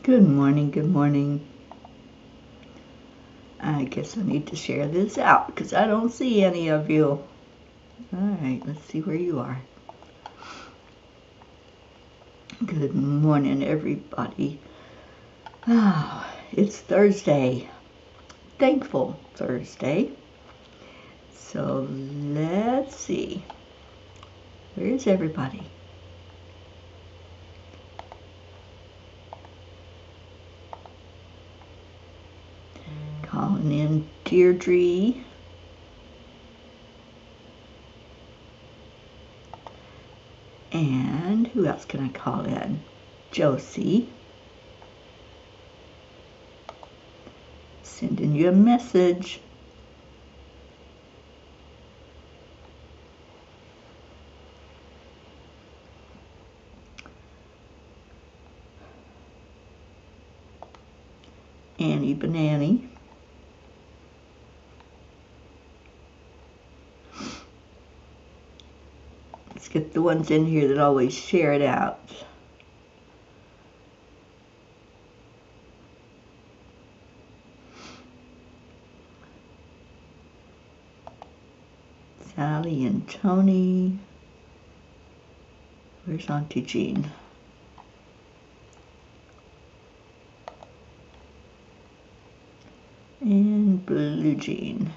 Good morning, good morning. I guess I need to share this out because I don't see any of you. All right, let's see where you are. Good morning, everybody. It's Thursday. Thankful Thursday. So let's see. Where's everybody? Calling in Deirdre. And who else can I call in? Josie. Sending you a message. Annie Banani. Let's get the ones in here that always share it out. Sally and Tony. Where's Auntie Jean? And Blue Jean.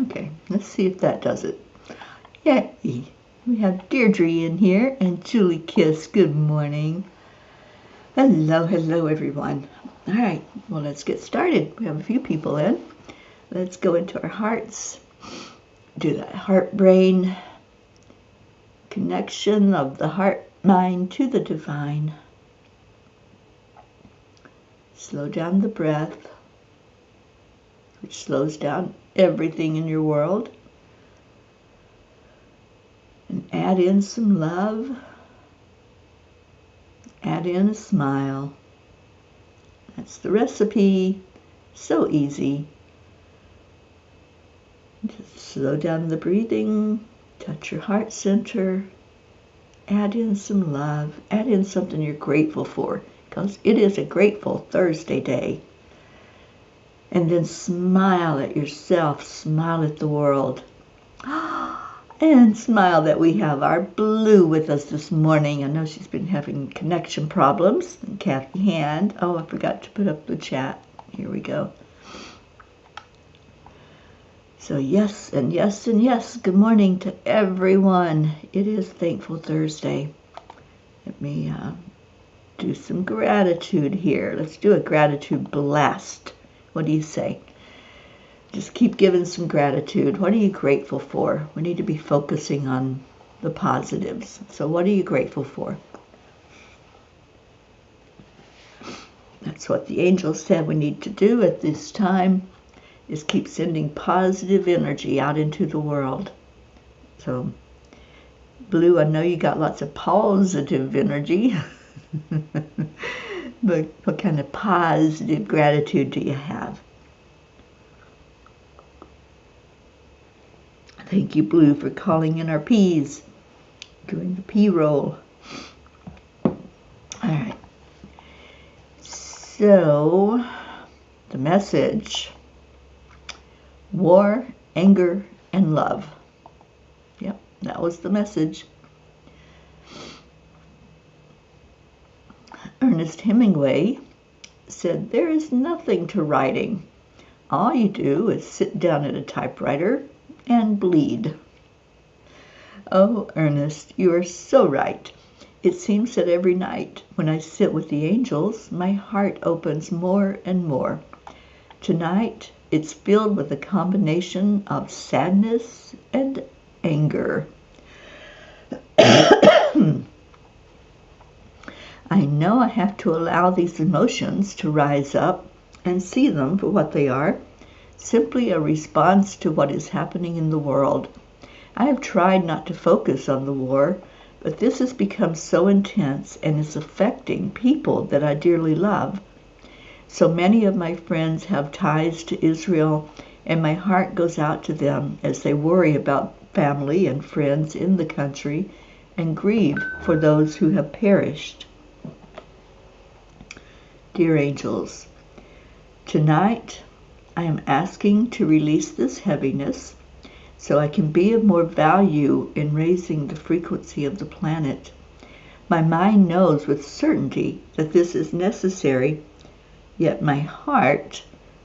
Okay, let's see if that does it. Yay! We have Deirdre in here and Julie Kiss. Good morning. Hello, hello, everyone. All right, well, let's get started. We have a few people in. Let's go into our hearts. Do that heart-brain connection of the heart-mind to the divine. Slow down the breath, which slows down everything in your world. And add in some love. Add in a smile. That's the recipe. So easy. Just slow down the breathing. Touch your heart center. Add in some love. Add in something you're grateful for, because it is a grateful Thursday day. And then smile at yourself. Smile at the world. And smile that we have our Blue with us this morning. I know she's been having connection problems. And Kathy Hand. Oh, I forgot to put up the chat. Here we go. So yes, and yes, and yes. Good morning to everyone. It is Thankful Thursday. Let me do some gratitude here. Let's do a gratitude blast. What do you say? Just keep giving some gratitude. What are you grateful for? We need to be focusing on the positives. So what are you grateful for? That's what the angels said we need to do at this time, is keep sending positive energy out into the world. So, Blue, I know you got lots of positive energy. But what kind of positive gratitude do you have? Thank you, Blue, for calling in our peas, doing the pea roll. All right. So, the message: war, anger, and love. Yep, that was the message. Ernest Hemingway said, "There is nothing to writing. All you do is sit down at a typewriter and bleed." Oh, Ernest, you are so right. It seems that every night when I sit with the angels, my heart opens more and more. Tonight, it's filled with a combination of sadness and anger. I know I have to allow these emotions to rise up and see them for what they are, simply a response to what is happening in the world. I have tried not to focus on the war, But this has become so intense and is affecting people that I dearly love. So many of my friends have ties to Israel, and my heart goes out to them as they worry about family and friends in the country and grieve for those who have perished. Dear angels, tonight I am asking to release this heaviness so I can be of more value in raising the frequency of the planet. My mind knows with certainty that this is necessary, yet my heart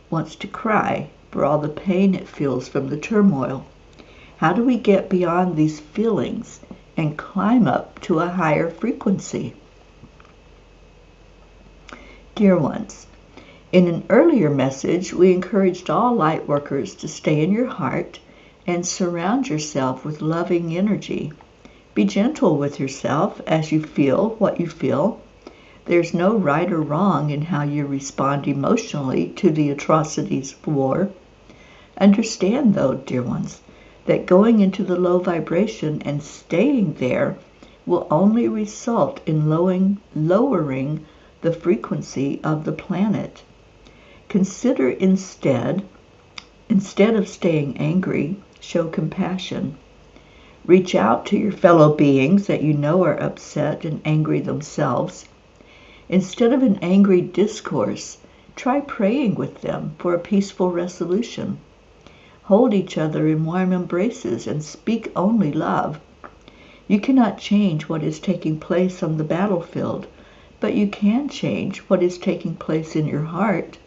wants to cry for all the pain it feels from the turmoil. How do we get beyond these feelings and climb up to a higher frequency? Dear ones, in an earlier message, we encouraged all light workers to stay in your heart and surround yourself with loving energy. Be gentle with yourself as you feel what you feel. There's no right or wrong in how you respond emotionally to the atrocities of war. Understand, though, dear ones, that going into the low vibration and staying there will only result in lowering the frequency of the planet. Consider instead of staying angry, show compassion. Reach out to your fellow beings that you know are upset and angry themselves. Instead of an angry discourse, try praying with them for a peaceful resolution. Hold each other in warm embraces and speak only love. You cannot change what is taking place on the battlefield, but you can change what is taking place in your heart.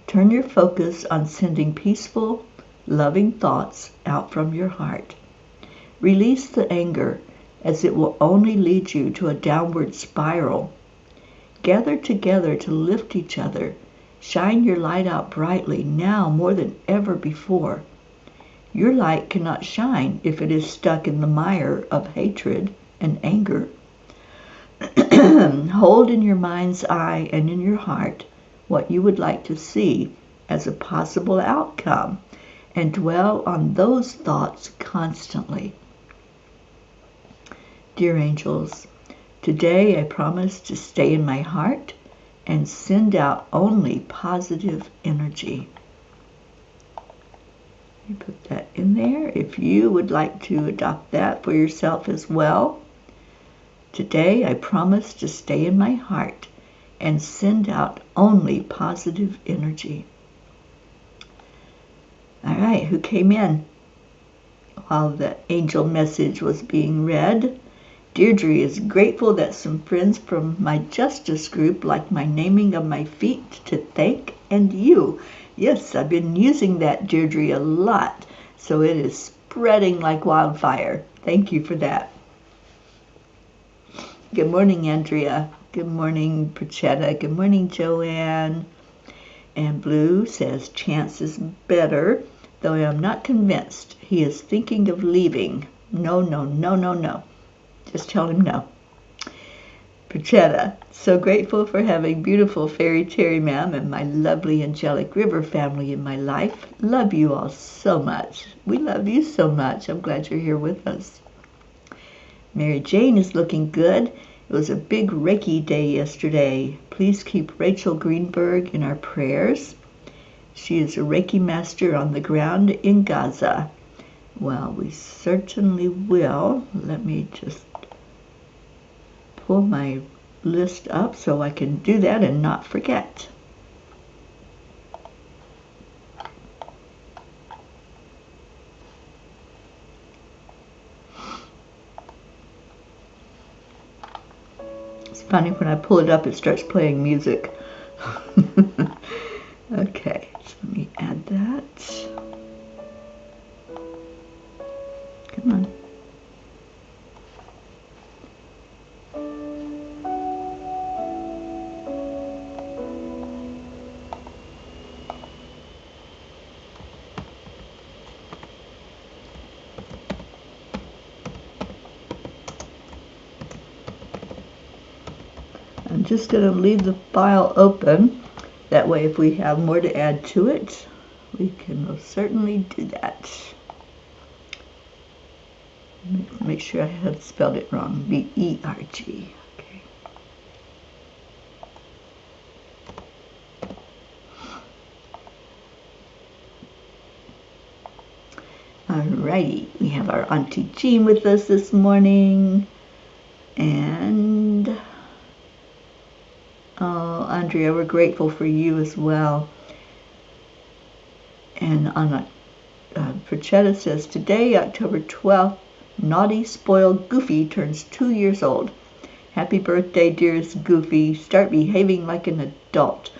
Turn your focus on sending peaceful, loving thoughts out from your heart. Release the anger, as it will only lead you to a downward spiral. Gather together to lift each other. Shine your light out brightly now more than ever before. Your light cannot shine if it is stuck in the mire of hatred and anger. Hold in your mind's eye and in your heart what you would like to see as a possible outcome, and dwell on those thoughts constantly. Dear angels, today I promise to stay in my heart and send out only positive energy. You put that in there if you would like to adopt that for yourself as well. Today I promise to stay in my heart and send out only positive energy. All right, who came in while the angel message was being read? Deirdre is grateful that some friends from my justice group like my naming of my feet to thank, and you. Yes, I've been using that, Deirdre, a lot, so it is spreading like wildfire. Thank you for that. Good morning, Andrea. Good morning, Prachetta. Good morning, Joanne. And Blue says Chance is better, though I am not convinced. He is thinking of leaving. No. Just tell him no. Prachetta, so grateful for having beautiful Fairy Teri Ma'am and my lovely Angelic River family in my life. Love you all so much. We love you so much. I'm glad you're here with us. Mary Jane is looking good. It was a big Reiki day yesterday. Please keep Rachel Greenberg in our prayers. She is a Reiki master on the ground in Gaza. Well, we certainly will. Let me just pull my list up so I can do that and not forget. It's funny, when I pull it up, it starts playing music. Okay, so let me add that. Come on. I'm just going to leave the file open. That way, if we have more to add to it, we can most certainly do that. Make sure I had spelled it wrong. B-E-R-G. Okay. Alrighty, we have our Auntie Jean with us this morning. And, oh, Andrea, we're grateful for you as well. And Anna Perchetta says, today, October 12th, naughty, spoiled Goofy turns 2 years old. Happy birthday, dearest Goofy. Start behaving like an adult.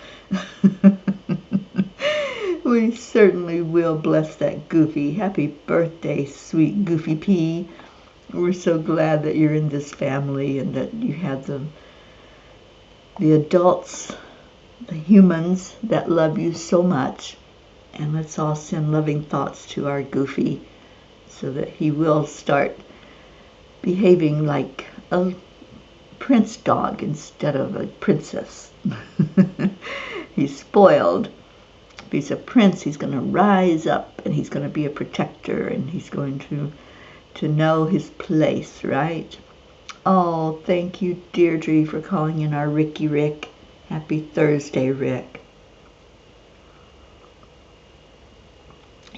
We certainly will bless that Goofy. Happy birthday, sweet Goofy P. We're so glad that you're in this family and that you have the adults, the humans that love you so much. And let's all send loving thoughts to our Goofy so that he will start behaving like a prince dog instead of a princess. He's spoiled. If he's a prince, he's going to rise up and he's going to be a protector and he's going to know his place, right? Oh, thank you, Deirdre, for calling in our Ricky Rick. Happy Thursday, Rick.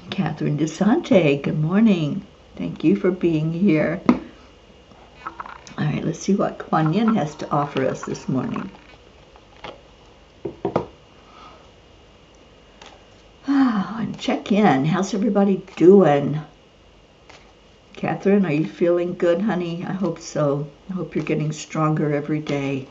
Catherine DeSante, good morning. Thank you for being here. All right, let's see what Kuan Yin has to offer us this morning. And check in. How's everybody doing? Catherine, are you feeling good, honey? I hope so. I hope you're getting stronger every day.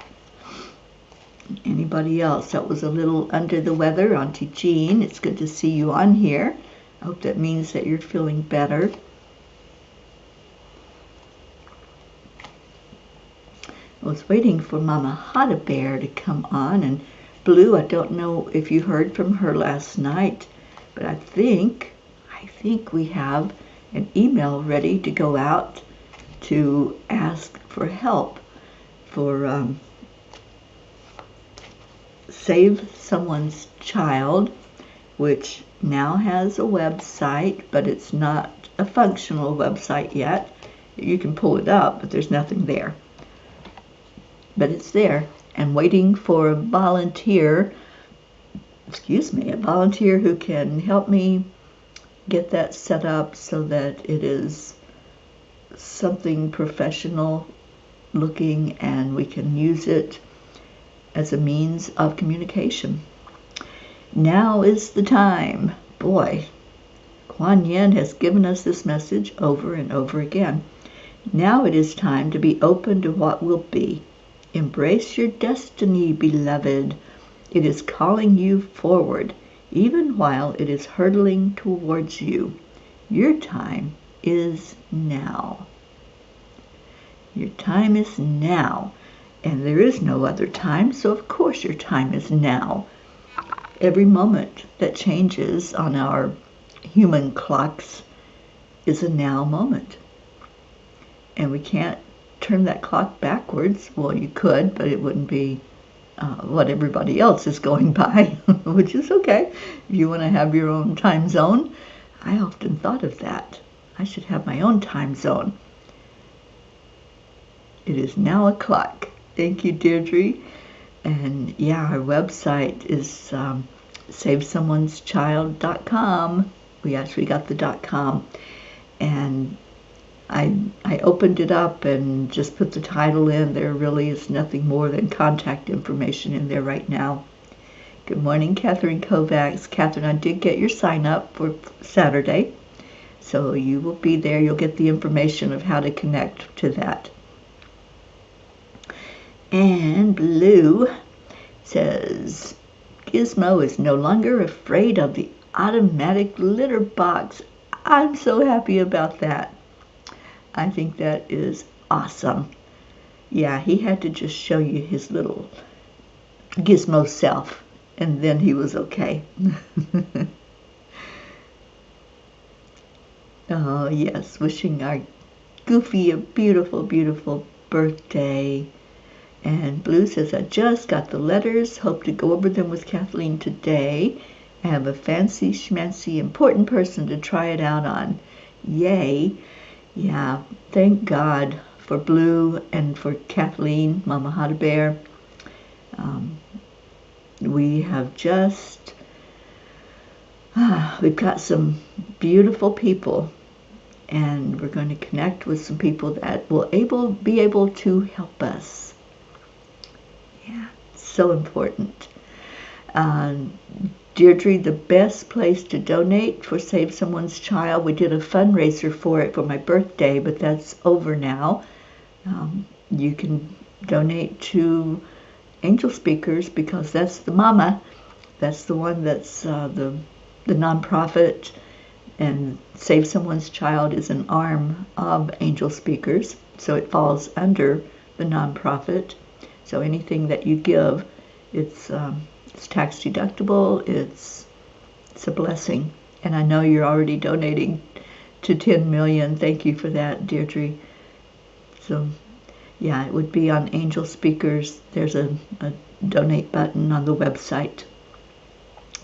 Anybody else that was a little under the weather? Auntie Jean, it's good to see you on here. I hope that means that you're feeling better. I was waiting for Mama Hada Bear to come on, and Blue, I don't know if you heard from her last night, but I think we have an email ready to go out to ask for help for Save Someone's Child, which now has a website, but it's not a functional website yet. You can pull it up, but there's nothing there. But it's there, and waiting for a volunteer who can help me get that set up so that it is something professional looking and we can use it as a means of communication. Now is the time. Boy, Kuan Yin has given us this message over and over again. Now it is time to be open to what will be. Embrace your destiny, beloved. It is calling you forward, even while it is hurtling towards you. Your time is now. Your time is now. And there is no other time, so of course your time is now. Every moment that changes on our human clocks is a now moment. And we can't turn that clock backwards. Well, you could, but it wouldn't be what everybody else is going by, which is okay. If you want to have your own time zone, I often thought of that. I should have my own time zone. It is now o'clock. Thank you, Deirdre. And yeah, our website is savesomeoneschild.com. We actually got the .com. And I opened it up and just put the title in. There really is nothing more than contact information in there right now. Good morning, Catherine Kovacs. Catherine, I did get your sign up for Saturday. So you will be there. You'll get the information of how to connect to that. And Blue says, Gizmo is no longer afraid of the automatic litter box. I'm so happy about that. I think that is awesome. Yeah, he had to just show you his little Gizmo self, and then he was okay. Oh, yes, wishing our Goofy a beautiful, beautiful birthday. And Blue says, I just got the letters. Hope to go over them with Kathleen today. I have a fancy schmancy important person to try it out on. Yay. Yeah, thank God for Blue and for Kathleen, Mama Hot Bear. We have just, we've got some beautiful people, and we're going to connect with some people that will be able to help us. Yeah, so important. Deirdre, the best place to donate for Save Someone's Child, we did a fundraiser for it for my birthday, but that's over now. You can donate to Angel Speakers because that's the mama. That's the one that's the nonprofit, and Save Someone's Child is an arm of Angel Speakers, so it falls under the nonprofit. So anything that you give, it's tax deductible. It's a blessing, and I know you're already donating to 10 million. Thank you for that, Deirdre. So yeah, it would be on Angel Speakers. There's a donate button on the website.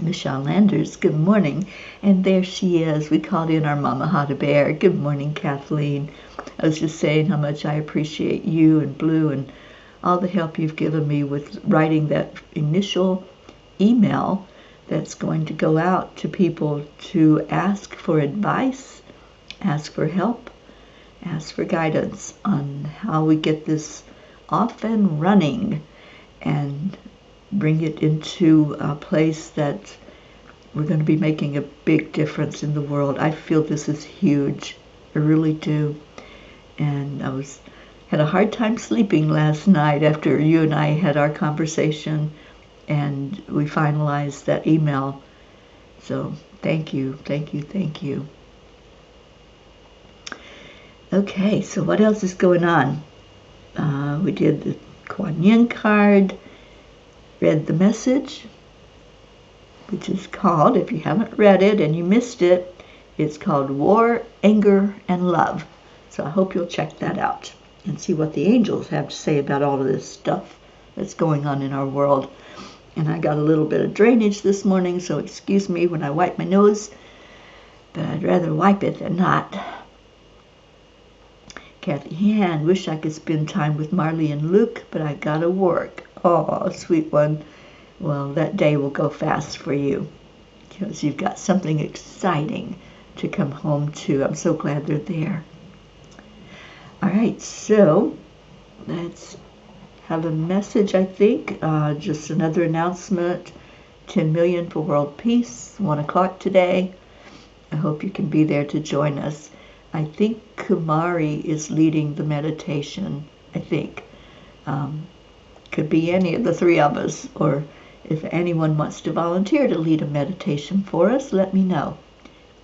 Michelle Landers, good morning. And there she is. We called in our Mama Hot Bear. Good morning, Kathleen. I was just saying how much I appreciate you and Blue and all the help you've given me with writing that initial email that's going to go out to people to ask for advice, ask for help, ask for guidance on how we get this off and running and bring it into a place that we're going to be making a big difference in the world. I feel this is huge. I really do. And I had a hard time sleeping last night after you and I had our conversation and we finalized that email. So thank you, thank you, thank you. Okay, so what else is going on? We did the Kuan Yin card, read the message, which is called, if you haven't read it and you missed it, it's called War, Anger, and Love. So I hope you'll check that out and see what the angels have to say about all of this stuff that's going on in our world. And I got a little bit of drainage this morning, so excuse me when I wipe my nose, but I'd rather wipe it than not. Kathy Ann, wish I could spend time with Marley and Luke, but I gotta work. Oh, sweet one. Well, that day will go fast for you because you've got something exciting to come home to. I'm so glad they're there. All right, so let's have a message, I think. Just another announcement. 10 million for world peace, 1 o'clock today. I hope you can be there to join us. I think Kumari is leading the meditation, I think. Could be any of the three of us, or if anyone wants to volunteer to lead a meditation for us, let me know,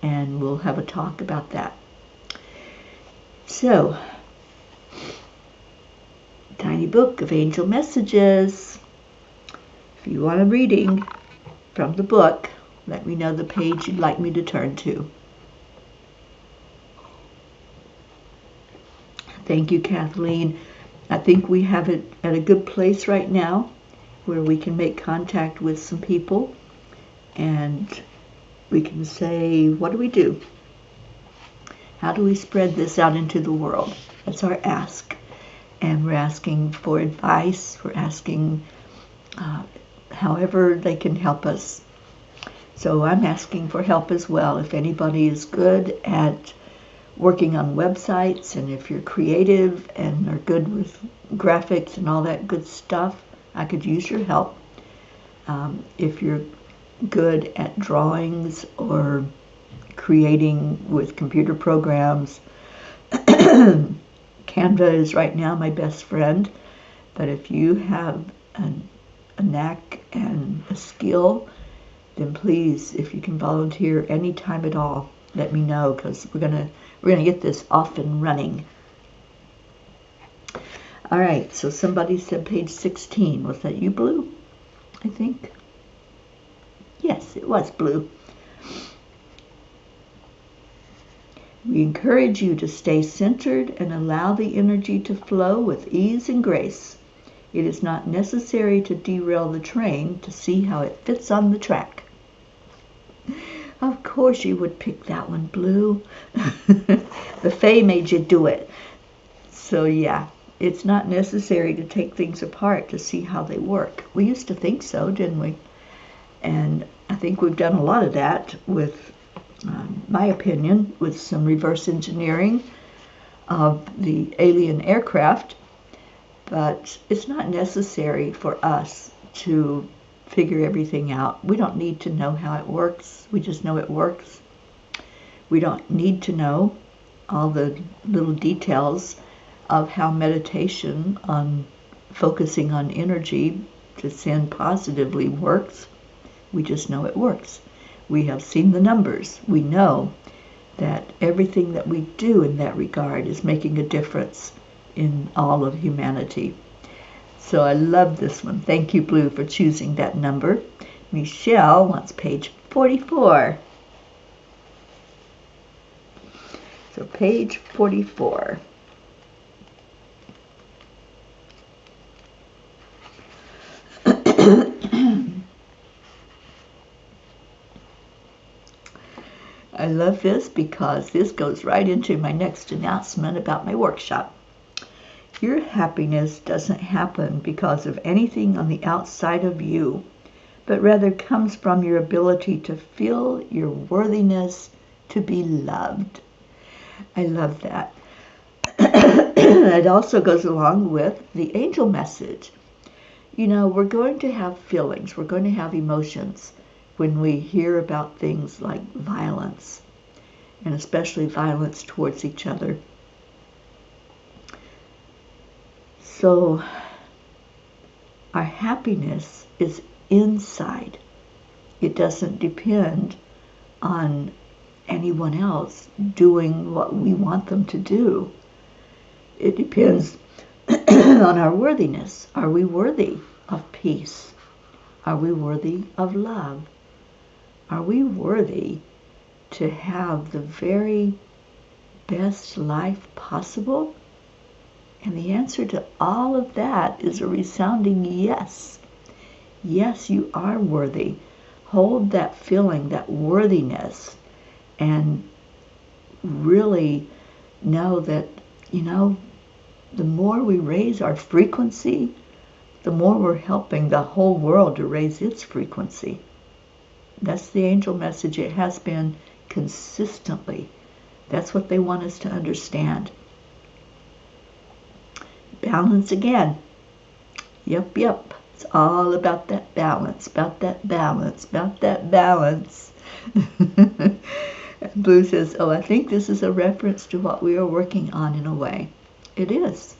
and we'll have a talk about that. So, Tiny Book of Angel Messages. If you want a reading from the book, let me know the page you'd like me to turn to. Thank you, Kathleen. I think we have it at a good place right now where we can make contact with some people and we can say, what do we do? How do we spread this out into the world? That's our ask. And we're asking for advice. We're asking however they can help us. So I'm asking for help as well. If anybody is good at working on websites, and if you're creative and are good with graphics and all that good stuff, I could use your help. If you're good at drawings or creating with computer programs, Canva is right now my best friend. But if you have a knack and a skill, then please, if you can volunteer any time at all, let me know, because we're gonna get this off and running. All right, so somebody said page 16. Was that you, Blue? I think. Yes, it was Blue. We encourage you to stay centered and allow the energy to flow with ease and grace. It is not necessary to derail the train to see how it fits on the track. Of course you would pick that one, Blue. The Fae made you do it. So yeah, it's not necessary to take things apart to see how they work. We used to think so, didn't we? And I think we've done a lot of that with, my opinion, with some reverse engineering of the alien aircraft. But it's not necessary for us to figure everything out. We don't need to know how it works. We just know it works. We don't need to know all the little details of how meditation on focusing on energy to send positively works. We just know it works. We have seen the numbers. We know that everything that we do in that regard is making a difference in all of humanity. So I love this one. Thank you, Blue, for choosing that number. Michelle wants page 44. So page 44. I love this because this goes right into my next announcement about my workshop. Your happiness doesn't happen because of anything on the outside of you, but rather comes from your ability to feel your worthiness to be loved. I love that. It also goes along with the angel message. You know, we're going to have feelings, we're going to have emotions when we hear about things like violence, and especially violence towards each other. So our happiness is inside. It doesn't depend on anyone else doing what we want them to do. It depends on our worthiness. Are we worthy of peace? Are we worthy of love? Are we worthy to have the very best life possible? And the answer to all of that is a resounding yes. Yes, you are worthy. Hold that feeling, that worthiness, and really know that, you know, the more we raise our frequency, the more we're helping the whole world to raise its frequency. That's the angel message. It has been consistently. That's what they want us to understand. Balance again. Yep. It's all about that balance, about that balance, about that balance. Blue says, oh, I think this is a reference to what we are working on in a way. It is.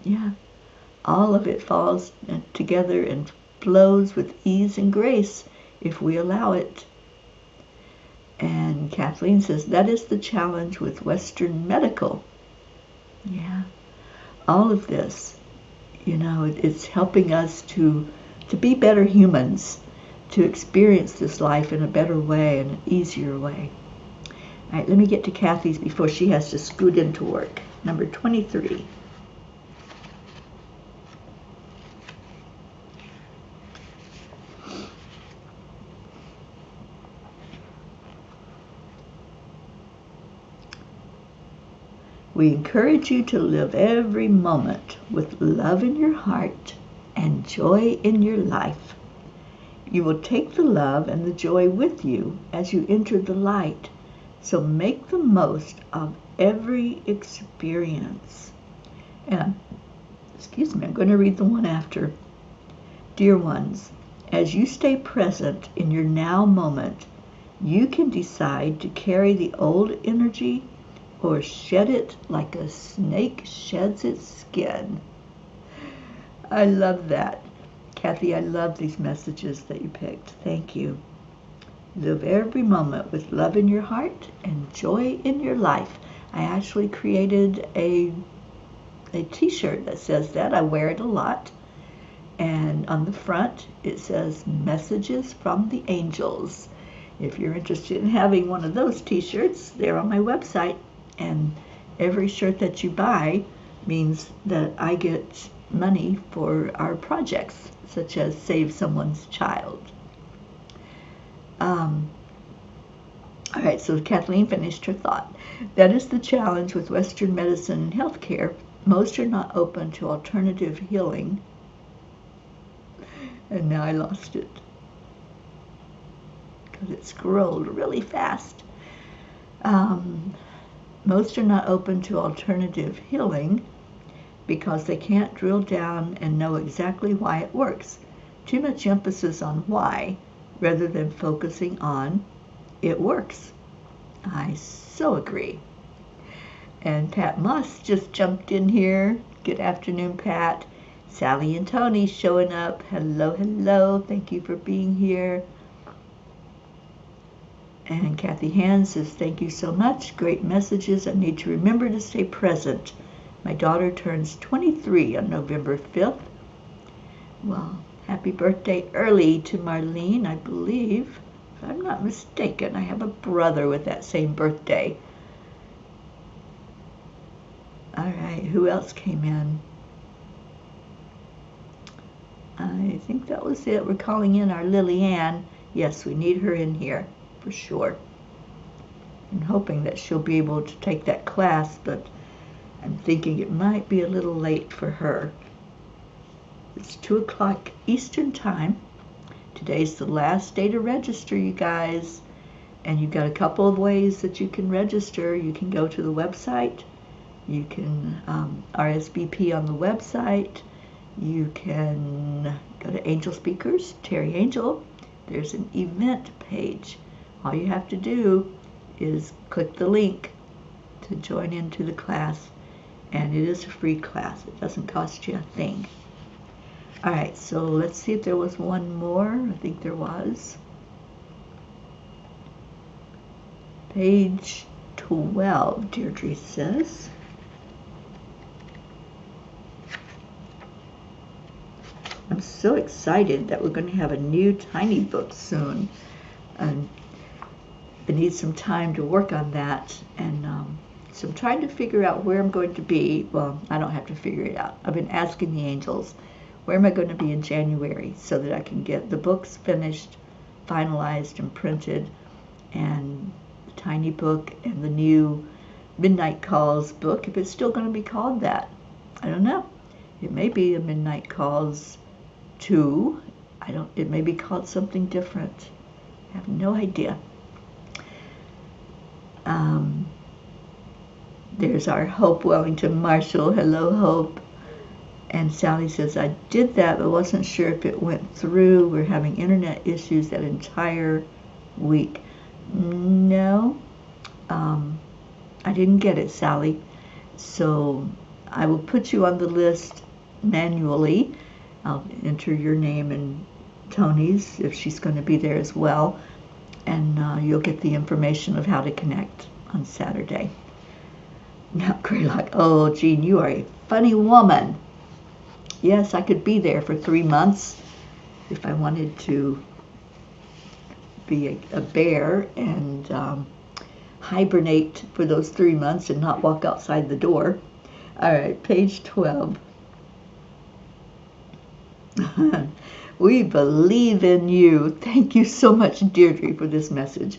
Yeah. All of it falls together and flows with ease and grace if we allow it. And Kathleen says, that is the challenge with Western medical. Yeah. All of this, you know, it's helping us to be better humans, to experience this life in a better way, in an easier way. All right, let me get to Kathy's before she has to scoot into work. Number 23. We encourage you to live every moment with love in your heart and joy in your life. You will take the love and the joy with you as you enter the light, so make the most of every experience. And, I'm going to read the one after. Dear ones, as you stay present in your now moment, you can decide to carry the old energy or shed it like a snake sheds its skin. I love that. Kathy, I love these messages that you picked. Thank you. Live every moment with love in your heart and joy in your life. I actually created a t-shirt that says that. I wear it a lot. And on the front, it says, Messages from the Angels. If you're interested in having one of those t-shirts, they're on my website. And every shirt that you buy means that I get money for our projects, such as Save Someone's Child. All right, so Kathleen finished her thought. That is the challenge with Western medicine and healthcare. Most are not open to alternative healing. And now I lost it because it scrolled really fast. Most are not open to alternative healing because they can't drill down and know exactly why it works. Too much emphasis on why rather than focusing on it works. I so agree. And Pat Moss just jumped in here. Good afternoon, Pat. Sally and Tony showing up. Hello, hello. Thank you for being here. And Kathy Hand says, thank you so much. Great messages. I need to remember to stay present. My daughter turns 23 on November 5th. Well, happy birthday early to Marlene, I believe. If I'm not mistaken, I have a brother with that same birthday. All right, who else came in? I think that was it. We're calling in our Lily Ann. Yes, we need her in here for sure. I'm hoping that she'll be able to take that class, but I'm thinking it might be a little late for her. It's 2 o'clock Eastern time. Today's the last day to register, you guys. And you've got a couple of ways that you can register. You can go to the website. You can RSVP on the website. You can go to Angel Speakers, Teri Angel. There's an event page. All you have to do is click the link to join into the class. And it is a free class. It doesn't cost you a thing. All right, so let's see if there was one more. I think there was. Page 12, Deirdre says. I'm so excited that we're going to have a new tiny book soon. And I need some time to work on that. And so I'm trying to figure out where I'm going to be. Well, I don't have to figure it out. I've been asking the angels, where am I going to be in January so that I can get the books finished, finalized, and printed, and the tiny book and the new Midnight Calls book, if it's still going to be called that. I don't know. It may be a Midnight Calls 2. It may be called something different. I have no idea. There's our Hope Wellington Marshall. Hello, Hope. And Sally says, I did that, but wasn't sure if it went through. We're having internet issues that entire week. No, I didn't get it, Sally. So I will put you on the list manually. I'll enter your name and Tony's if she's going to be there as well. And you'll get the information of how to connect on Saturday. Now, Greylock, oh, Jean, you are a funny woman. Yes, I could be there for 3 months if I wanted to be a bear and hibernate for those 3 months and not walk outside the door. All right, page 12. We believe in you. Thank you so much, Deirdre, for this message.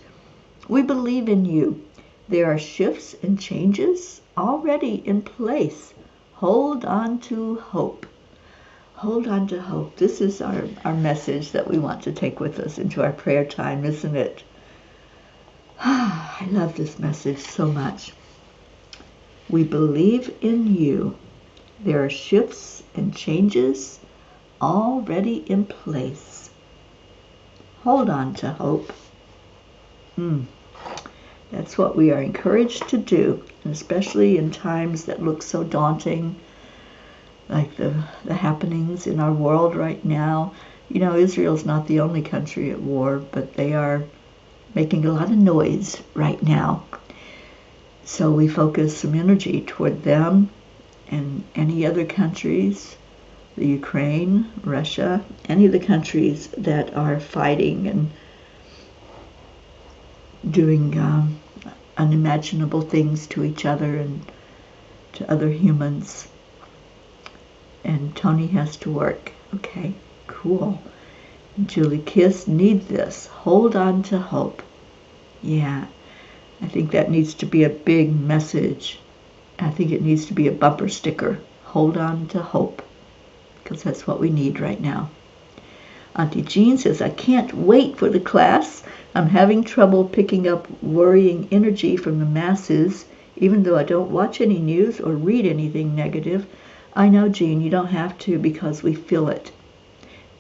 We believe in you. There are shifts and changes already in place. Hold on to hope. Hold on to hope. This is our message that we want to take with us into our prayer time, isn't it? I love this message so much. We believe in you. There are shifts and changes already in place. Hold on to hope. That's what we are encouraged to do, especially in times that look so daunting, like the happenings in our world right now. You know, Israel's not the only country at war, but they are making a lot of noise right now. So we focus some energy toward them and any other countries, the Ukraine, Russia, any of the countries that are fighting and doing unimaginable things to each other and to other humans. And Tony has to work. Okay, cool. Julie Kiss, need this. Hold on to hope. Yeah, I think that needs to be a big message. I think it needs to be a bumper sticker. Hold on to hope, because that's what we need right now. Auntie Jean says, I can't wait for the class. I'm having trouble picking up worrying energy from the masses, even though I don't watch any news or read anything negative. I know, Jean, you don't have to, because we feel it.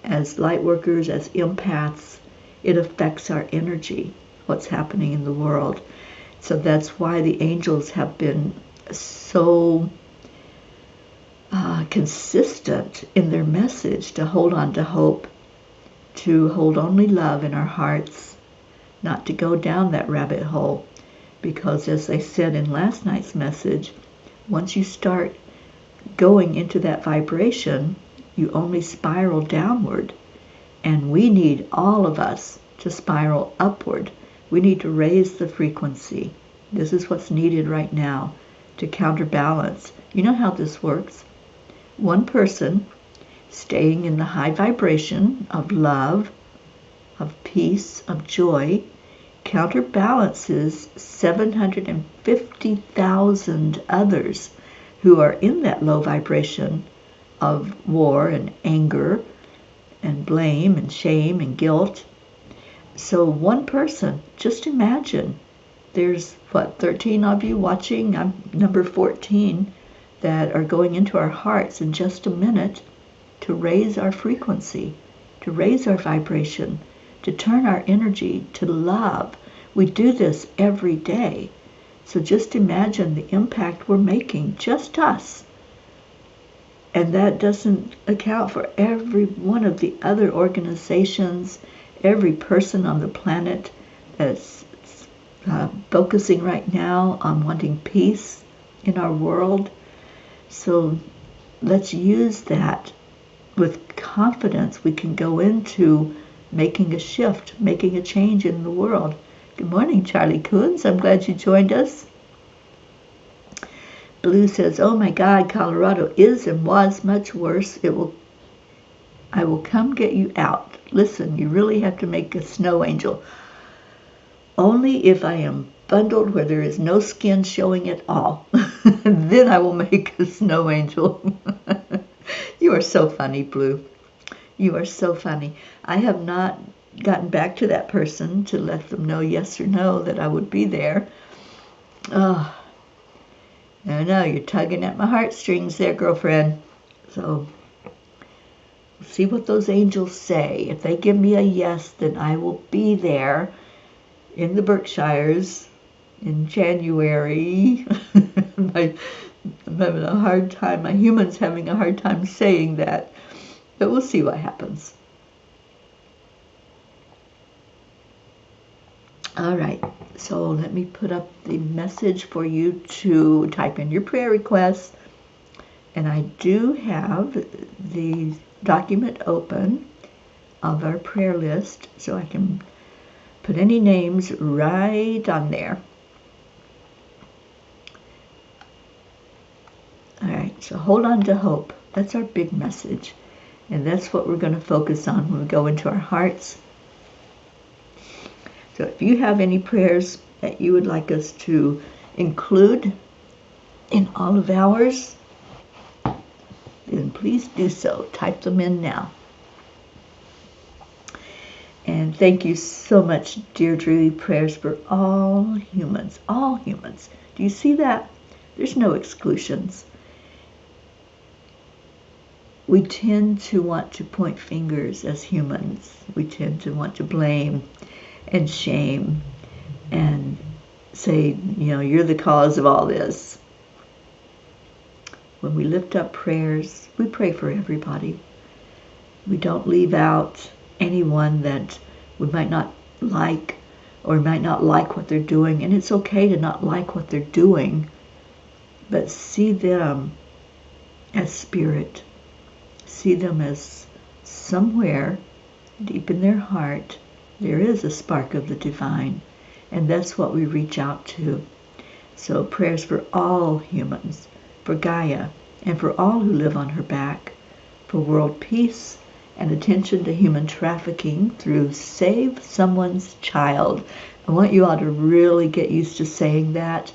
As light workers, as empaths, it affects our energy, what's happening in the world. So that's why the angels have been so consistent in their message to hold on to hope, to hold only love in our hearts, not to go down that rabbit hole. Because as they said in last night's message, once you start going into that vibration, you only spiral downward. And we need, all of us, to spiral upward. We need to raise the frequency. This is what's needed right now to counterbalance. You know how this works? One person staying in the high vibration of love, of peace, of joy, counterbalances 750,000 others who are in that low vibration of war and anger and blame and shame and guilt. So one person, just imagine, there's 13 of you watching, I'm number 14, that are going into our hearts in just a minute to raise our frequency, to raise our vibration, to turn our energy to love. We do this every day. So just imagine the impact we're making, just us. And that doesn't account for every one of the other organizations, every person on the planet that's focusing right now on wanting peace in our world. So let's use that with confidence. We can go into making a shift, making a change in the world. Good morning, Charlie Coons. I'm glad you joined us. Blue says, oh my God, Colorado is and was much worse. I will come get you out. Listen, you really have to make a snow angel. Only if I am bundled where there is no skin showing at all. Then I will make a snow angel. You are so funny, Blue. You are so funny. I have not gotten back to that person to let them know yes or no that I would be there. Oh, I know, you're tugging at my heartstrings there, girlfriend. So, see what those angels say. If they give me a yes, then I will be there in the Berkshires in January. I'm having a hard time, my human's having a hard time saying that. But we'll see what happens. All right, so let me put up the message for you to type in your prayer requests. And I do have the document open of our prayer list, so I can put any names right on there. All right, so hold on to hope. That's our big message. And that's what we're going to focus on when we go into our hearts. So if you have any prayers that you would like us to include in all of ours, then please do so. Type them in now. And thank you so much, Deirdre. Prayers for all humans. All humans. Do you see that? There's no exclusions. We tend to want to point fingers as humans. We tend to want to blame and shame and say, you know, you're the cause of all this. When we lift up prayers, we pray for everybody. We don't leave out anyone that we might not like or might not like what they're doing. And it's okay to not like what they're doing, but see them as spirit. See them as somewhere deep in their heart there is a spark of the divine, and that's what we reach out to. So prayers for all humans, for Gaia, and for all who live on her back, for world peace, and attention to human trafficking through Save Someone's Child. I want you all to really get used to saying that.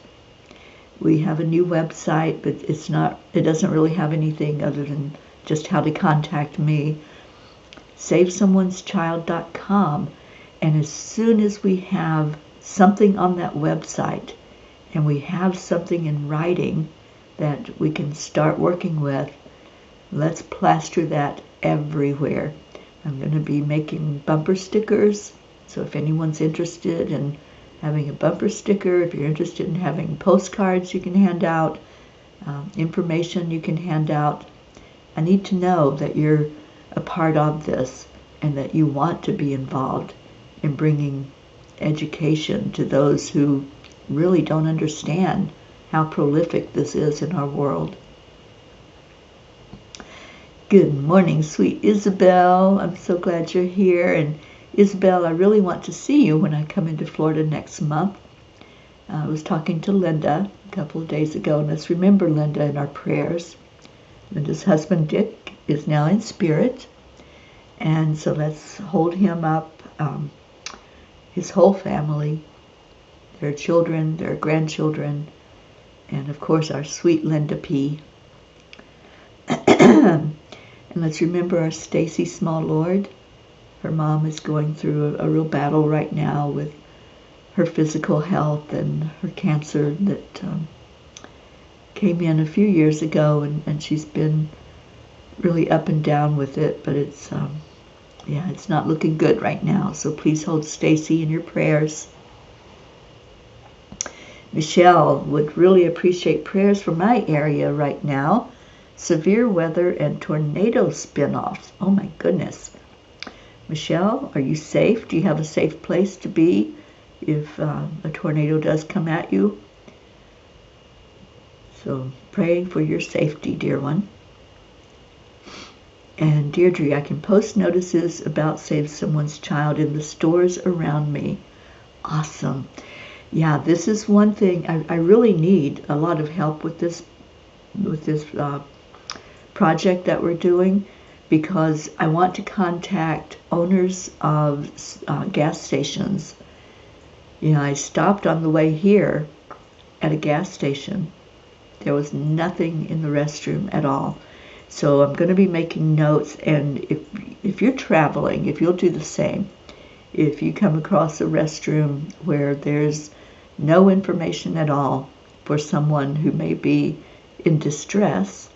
We have a new website, but it doesn't really have anything other than just how to contact me. SaveSomeone'sChild.com. And as soon as we have something on that website and we have something in writing that we can start working with, let's plaster that everywhere. I'm going to be making bumper stickers. So if anyone's interested in having a bumper sticker, if you're interested in having postcards you can hand out, information you can hand out, I need to know that you're a part of this and that you want to be involved in bringing education to those who really don't understand how prolific this is in our world. Good morning, sweet Isabel. I'm so glad you're here. And Isabel, I really want to see you when I come into Florida next month. I was talking to Linda a couple of days ago, and let's remember Linda in our prayers. Linda's husband, Dick, is now in spirit, and so let's hold him up, his whole family, their children, their grandchildren, and of course our sweet Linda P. And let's remember our Stacy Small Lord. Her mom is going through a real battle right now with her physical health and her cancer that came in a few years ago, and she's been really up and down with it, but it's not looking good right now. So please hold Stacy in your prayers. Michelle would really appreciate prayers for my area right now. Severe weather and tornado spin-offs. Oh my goodness. Michelle, are you safe? Do you have a safe place to be if a tornado does come at you? So praying for your safety, dear one. And Deirdre, I can post notices about Save Someone's Child in the stores around me. Awesome. Yeah, this is one thing. I really need a lot of help with this project that we're doing, because I want to contact owners of gas stations. I stopped on the way here at a gas station. There was nothing in the restroom at all. So I'm going to be making notes, and if you're traveling, if you'll do the same, if you come across a restroom where there's no information at all for someone who may be in distress,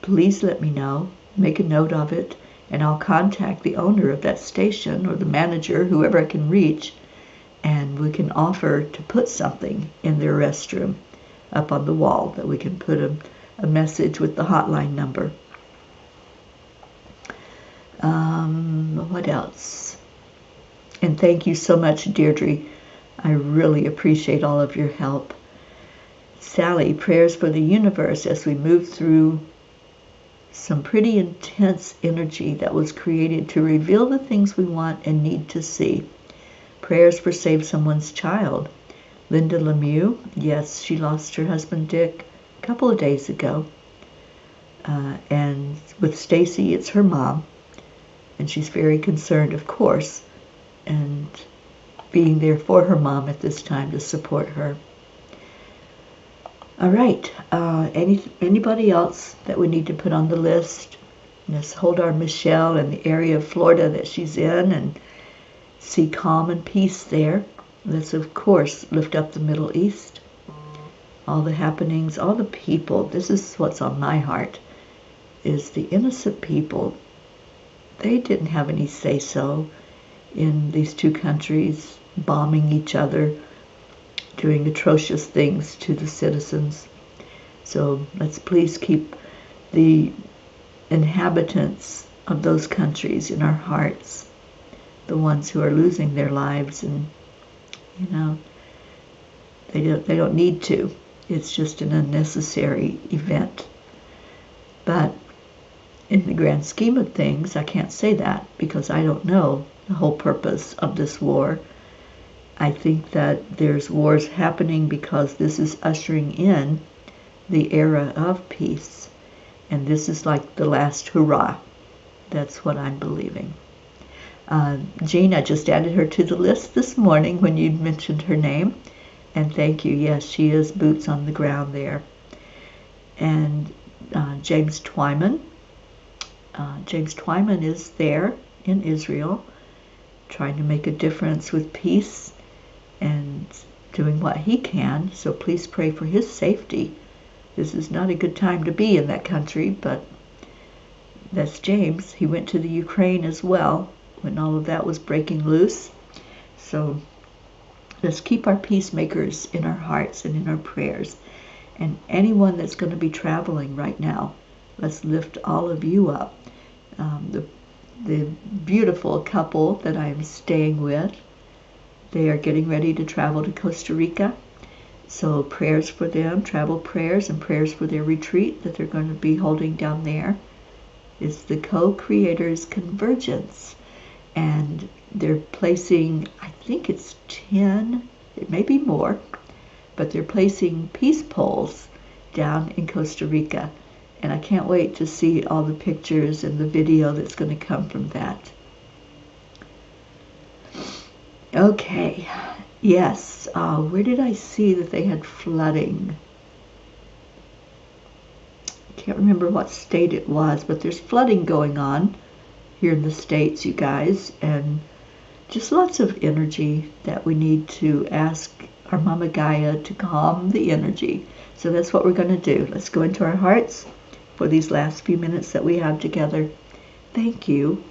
please let me know. Make a note of it, and I'll contact the owner of that station or the manager, whoever I can reach, and we can offer to put something in their restroom up on the wall that we can put a message with the hotline number. What else? And thank you so much, Deirdre. I really appreciate all of your help. Sally, prayers for the universe as we move through some pretty intense energy that was created to reveal the things we want and need to see. Prayers for Save Someone's Child. Linda Lemieux, yes, she lost her husband Dick a couple of days ago. And with Stacy, it's her mom. And she's very concerned, of course, and being there for her mom at this time to support her. All right, anybody else that we need to put on the list? Let's hold our Michelle in the area of Florida that she's in and see calm and peace there. Let's, of course, lift up the Middle East. All the happenings, all the people. This is what's on my heart, is the innocent people. They didn't have any say-so in these two countries, bombing each other, doing atrocious things to the citizens. So let's please keep the inhabitants of those countries in our hearts, the ones who are losing their lives, and they don't need to. It's just an unnecessary event. But in the grand scheme of things, I can't say that because I don't know the whole purpose of this war. I think that there's wars happening because this is ushering in the era of peace. And this is like the last hurrah. That's what I'm believing. Jean, I just added her to the list this morning when you mentioned her name. And thank you. Yes, she is boots on the ground there. And James Twyman. James Twyman is there in Israel, trying to make a difference with peace and doing what he can. So please pray for his safety. This is not a good time to be in that country, but that's James. He went to the Ukraine as well when all of that was breaking loose. So let's keep our peacemakers in our hearts and in our prayers. And anyone that's going to be traveling right now, let's lift all of you up. The beautiful couple that I'm staying with, they are getting ready to travel to Costa Rica. So prayers for them, travel prayers, and prayers for their retreat that they're going to be holding down there. It's the Co-Creators Convergence. And they're placing, I think it's 10, it may be more, but they're placing peace poles down in Costa Rica. And I can't wait to see all the pictures and the video that's going to come from that. Okay, yes, where did I see that they had flooding? I can't remember what state it was, but there's flooding going on here in the States, you guys, and just lots of energy that we need to ask our Mama Gaia to calm the energy. So that's what we're going to do. Let's go into our hearts for these last few minutes that we have together. Thank you.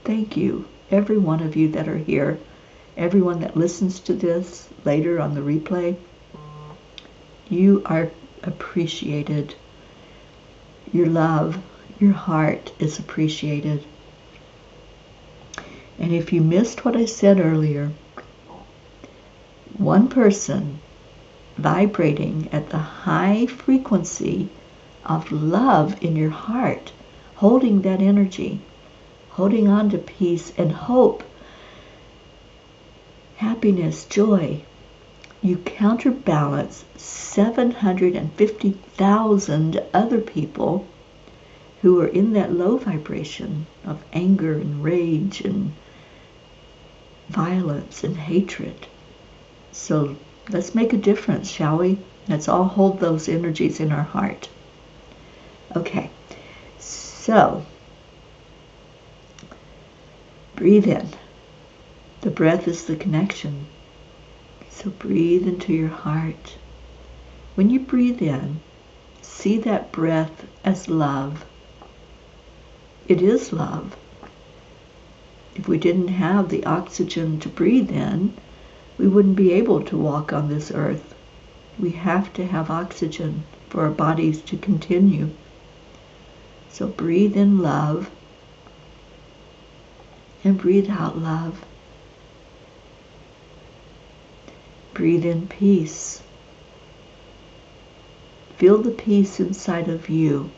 Thank you, every one of you that are here, everyone that listens to this later on the replay. You are appreciated. Your love, your heart is appreciated. And if you missed what I said earlier, one person vibrating at the high frequency of love in your heart, holding that energy, holding on to peace and hope, happiness, joy, you counterbalance 750,000 other people who are in that low vibration of anger and rage and violence and hatred. So let's make a difference, shall we? Let's all hold those energies in our heart. Okay, so breathe in. The breath is the connection. So breathe into your heart. When you breathe in, see that breath as love. It is love. If we didn't have the oxygen to breathe in, we wouldn't be able to walk on this earth. We have to have oxygen for our bodies to continue. So breathe in love and breathe out love. Breathe in peace. Feel the peace inside of you.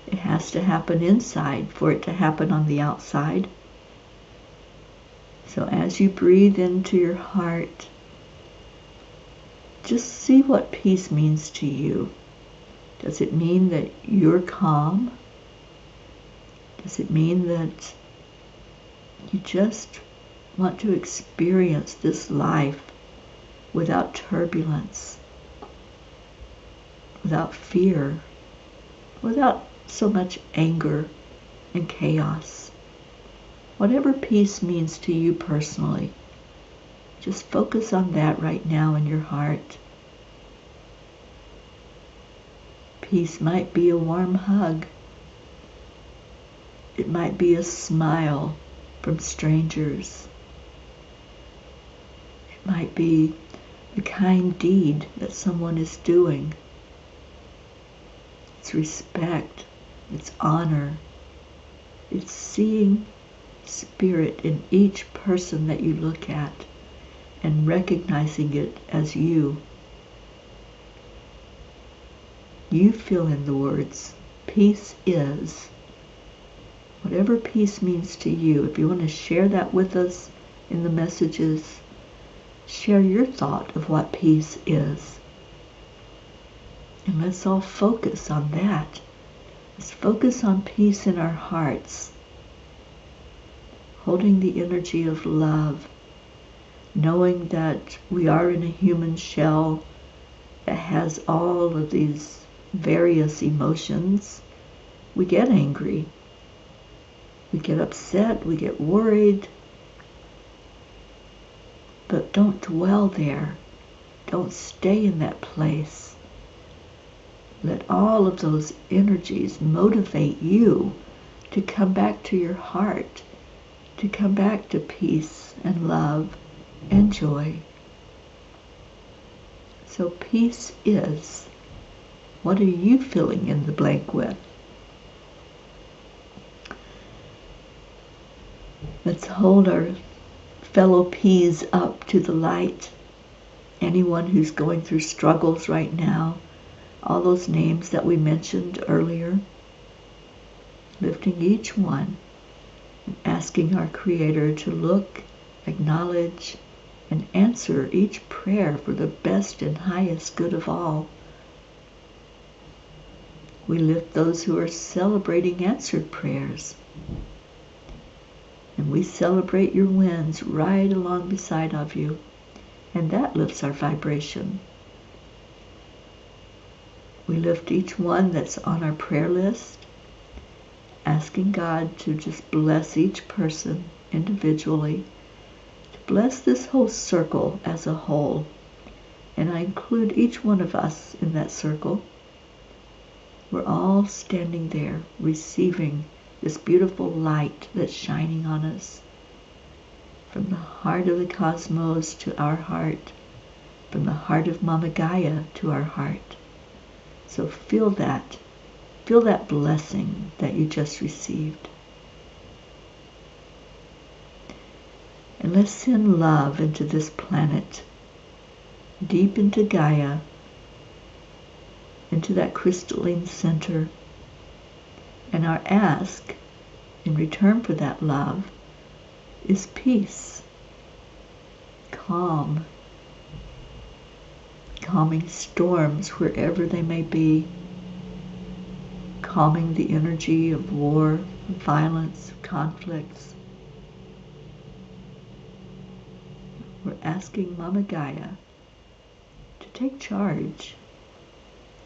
It has to happen inside for it to happen on the outside. So as you breathe into your heart, just see what peace means to you. Does it mean that you're calm? Does it mean that you just want to experience this life without turbulence, without fear, without so much anger and chaos? Whatever peace means to you personally, just focus on that right now in your heart. Peace might be a warm hug. It might be a smile from strangers. It might be the kind deed that someone is doing. It's respect. It's honor. It's seeing spirit in each person that you look at and recognizing it as you. You fill in the words. Peace is. Whatever peace means to you, if you want to share that with us in the messages, share your thought of what peace is. And let's all focus on that. Let's focus on peace in our hearts, holding the energy of love, knowing that we are in a human shell that has all of these various emotions. We get angry, we get upset, we get worried, but don't dwell there. Don't stay in that place. Let all of those energies motivate you to come back to your heart, to come back to peace and love and joy. So peace is. What are you filling in the blank with? Let's hold our fellow peas up to the light. Anyone who's going through struggles right now, all those names that we mentioned earlier, lifting each one and asking our Creator to look, acknowledge, and answer each prayer for the best and highest good of all. We lift those who are celebrating answered prayers. And we celebrate your wins right along beside of you. And that lifts our vibration. We lift each one that's on our prayer list, asking God to just bless each person individually, to bless this whole circle as a whole. And I include each one of us in that circle. We're all standing there receiving this beautiful light that's shining on us. From the heart of the cosmos to our heart, from the heart of Mama Gaia to our heart. So feel that blessing that you just received. And let's send love into this planet, deep into Gaia, into that crystalline center. And our ask, in return for that love, is peace, calming storms wherever they may be, calming the energy of war, violence, conflicts. We're asking Mama Gaia to take charge,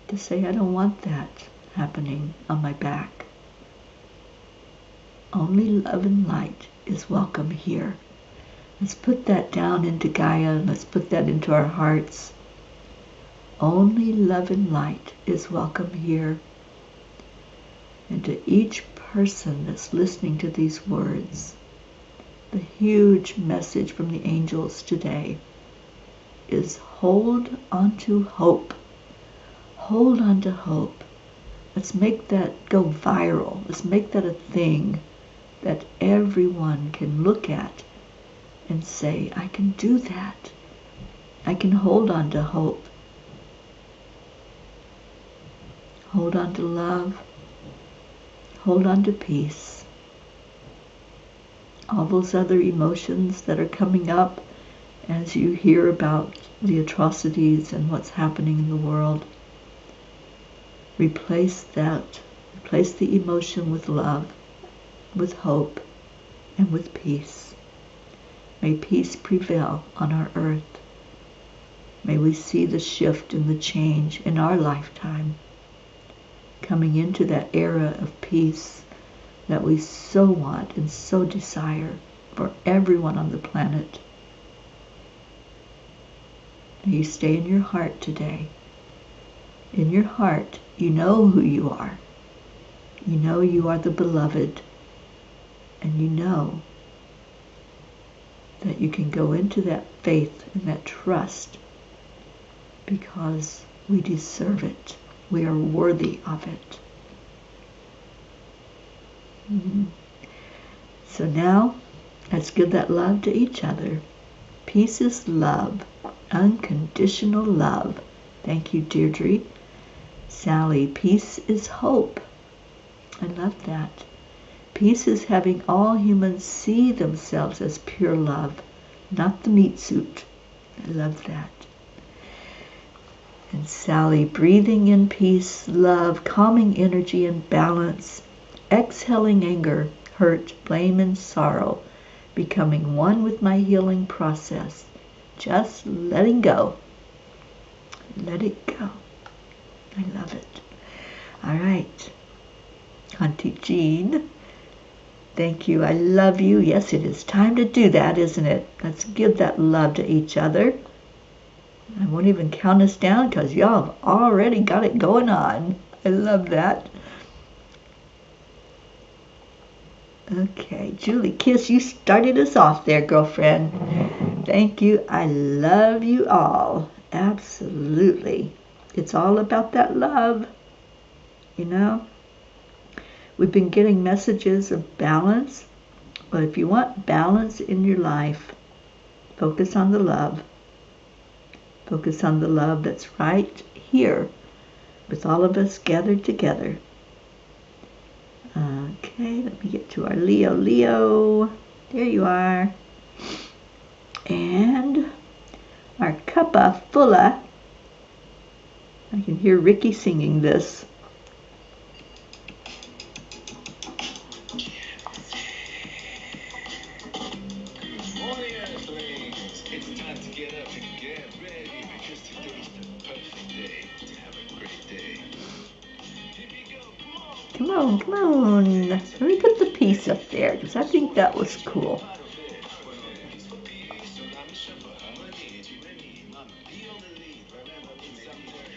to say, I don't want that happening on my back. Only love and light is welcome here. Let's put that down into Gaia, and let's put that into our hearts. Only love and light is welcome here. And to each person that's listening to these words, the huge message from the angels today is hold on to hope. Hold on to hope. Let's make that go viral. Let's make that a thing that everyone can look at and say, I can do that. I can hold on to hope. Hold on to love. Hold on to peace. All those other emotions that are coming up as you hear about the atrocities and what's happening in the world, replace that. Replace the emotion with love, with hope, and with peace. May peace prevail on our earth. May we see the shift and the change in our lifetime, coming into that era of peace that we so want and so desire for everyone on the planet. May you stay in your heart today. In your heart, you know who you are. You know you are the beloved. And you know that you can go into that faith and that trust because we deserve it. We are worthy of it. So now, let's give that love to each other. Peace is love, unconditional love. Thank you, Deirdre. Sally, peace is hope. I love that. Peace is having all humans see themselves as pure love, not the meat suit. I love that. And Sally, breathing in peace, love, calming energy and balance, exhaling anger, hurt, blame, and sorrow, becoming one with my healing process, just letting go. Let it go. I love it. All right. Auntie Jean, thank you. I love you. Yes, it is time to do that, isn't it? Let's give that love to each other. I won't even count us down because y'all have already got it going on. I love that. Okay, Julie Kiss, you started us off there, girlfriend. Thank you. I love you all. Absolutely. It's all about that love, you know. We've been getting messages of balance, but if you want balance in your life, focus on the love. Focus on the love that's right here with all of us gathered together. Okay, let me get to our Leo. Leo, there you are. And our cuppa fulla. I can hear Ricky singing this. Come on, come on. Let me put the piece up there because I think that was cool.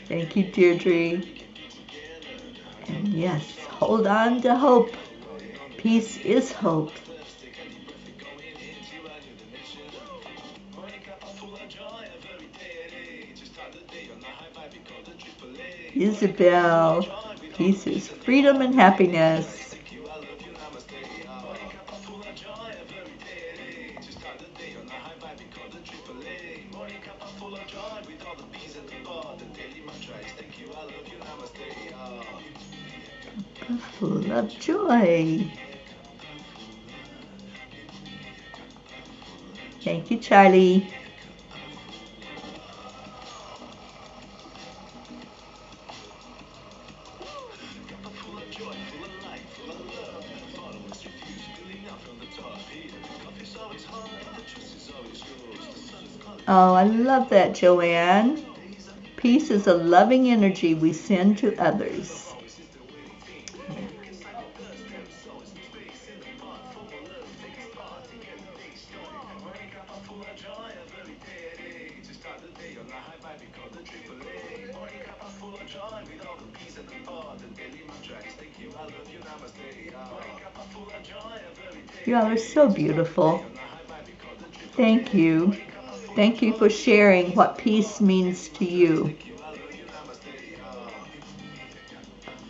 Thank you, Deirdre. And yes, hold on to hope. Peace is hope. Isabel, peace is freedom and happiness. Full of joy. Thank you, Charlie. Oh, I love that, Joanne. Peace is a loving energy we send to others. You all are so beautiful. Thank you. Thank you for sharing what peace means to you.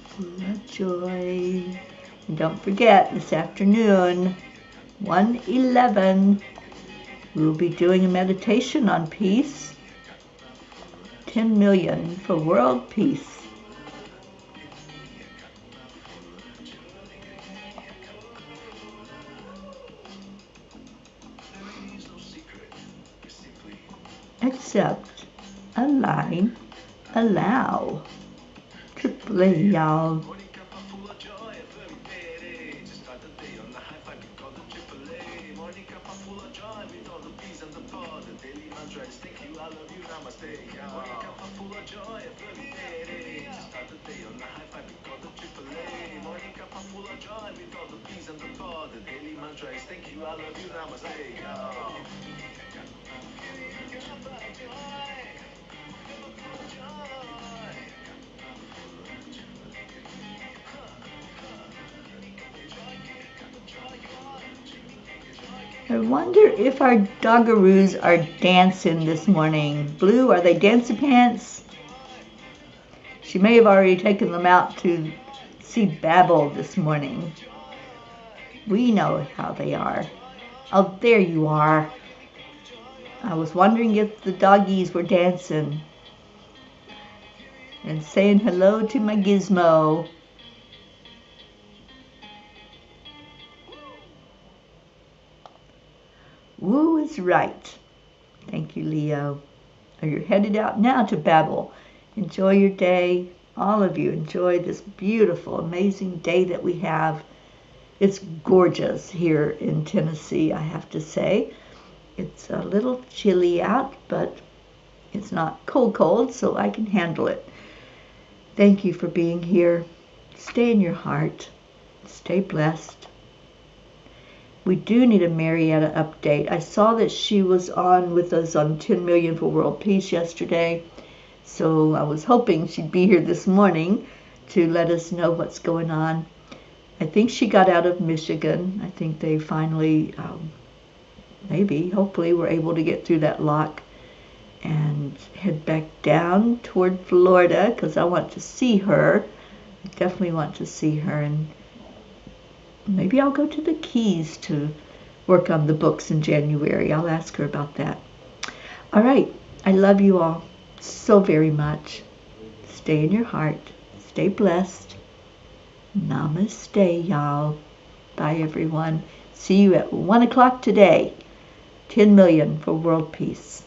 Full of joy. And don't forget, this afternoon, 1:11, we'll be doing a meditation on peace. 10 million for world peace. Accept, align, allow. Triple A, y'all. I wonder if our doggaroos are dancing this morning. Blue, are they dancing pants? She may have already taken them out to see Babel this morning. We know how they are. Oh, there you are. I was wondering if the doggies were dancing and saying hello to my gizmo. Woo is right. Thank you, Leo. You're headed out now to Babel. Enjoy your day. All of you enjoy this beautiful, amazing day that we have. It's gorgeous here in Tennessee, I have to say. It's a little chilly out, but it's not cold, so I can handle it. Thank you for being here. Stay in your heart. Stay blessed. We do need a Marietta update. I saw that she was on with us on 10 Million for World Peace yesterday, so I was hoping she'd be here this morning to let us know what's going on. I think she got out of Michigan. I think they finally, hopefully, were able to get through that lock and head back down toward Florida, because I want to see her. I definitely want to see her, and maybe I'll go to the Keys to work on the books in January. I'll ask her about that. All right. I love you all so very much. Stay in your heart. Stay blessed. Namaste, y'all. Bye, everyone. See you at 1 o'clock today. 10 million for world peace.